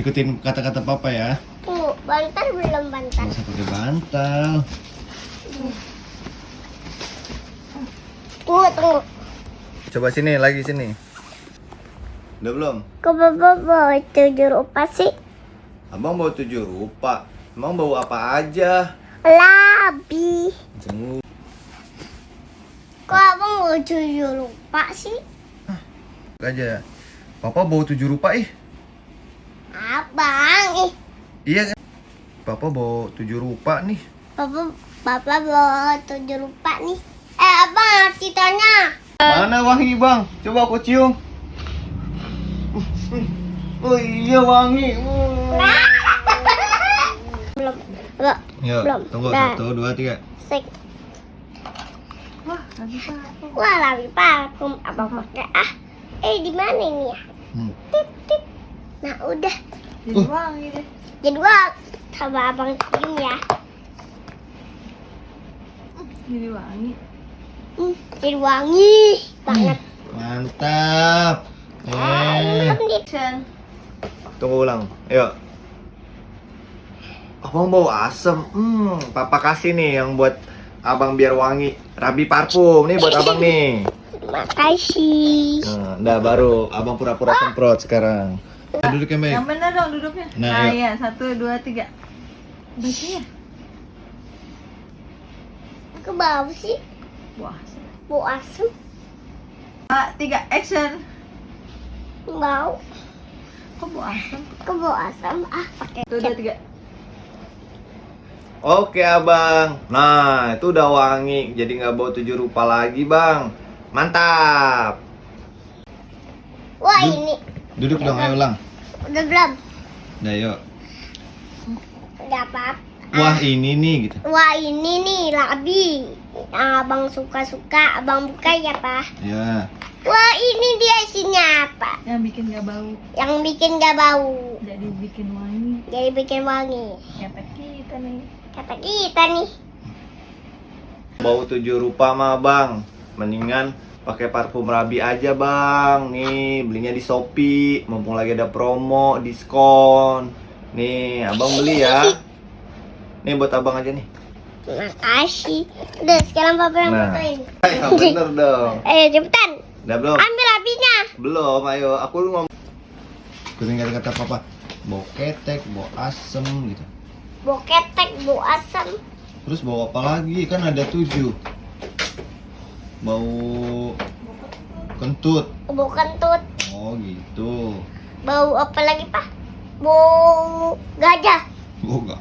Ikutin kata-kata papa ya. Tunggu, bantal belum bantal. Nggak usah pakai bantal. Tunggu. Coba sini, lagi sini. Udah belum? Kok bapak bawa 7 rupa sih? Abang bawa 7 rupa. Emang bawa apa aja? Labi. Tunggu. Kok abang bawa 7 rupa sih? Aja. Papa bawa 7 rupa ih. Abang, Iya kan? Papa bawa 7 rupa nih. Bapak bawa 7 rupa nih. Abang, citanya. Mana wangi bang? Coba aku cium. Oh iya wangi. Belum. Ya, Belum. tunggu. Nah. 1, 2, 3. Sek. Wah, labi parfum. Abang pakai di mana ini ya? Tit, tit. Nah, udah. Jadi wangi deh. Jadi wah, coba abang cium ya. Jadi wangi. Jadi wangi banget. Mantap. Belum di- Chan. Tunggu ulang. Ayo. Abang bawa asem. Papa kasih nih yang buat abang biar wangi. Rabi parfum nih buat abang nih. Makasih. Nah, baru abang pura-pura semprot sekarang. Duduk yang baik. Yang benar dong duduknya. Nah, Nah, yuk. iya. 1, 2, 3. Bacanya. Ke bau sih, Wah. bau asem. 3, action. Bau, Kok bau asam? ke bau asam. Pakai 1, 2, 3. Oke abang. Nah, itu udah wangi. Jadi nggak bau 7 rupa lagi bang. Mantap. Wah, ini Duduk dong, ayo ulang. udah belum? Udah yuk. Udah apa? Wah ini nih gitu. Wah, ini nih labi. Abang suka-suka, abang buka ya, Pak. Ya. Wah, ini dia isinya apa? Yang bikin gak bau. Yang bikin gak bau, Jadi bikin wangi. jadi bikin wangi. Kata kita nih. Kata kita nih. Bau 7 rupa mah bang. Mendingan pakai parfum Rabi aja bang. Nih belinya di Shopee. Mumpung lagi ada promo, diskon. Nih abang beli ya. Nih buat abang aja nih. Makasih. Udah, sekarang papa yang Nah. fotoin. Bener dong. Ayo cepetan. Udah belum? Ambil apinya. Belum, ayo. Aku ngomong. Ikutin kata-kata papa. Bau ketek, bau asem gitu. Bau ketek, bau asam. Terus bau apa lagi? Kan ada 7. Bau kentut. Bau kentut. Oh gitu. Bau apa lagi, Pak? Bau gajah. Oh gak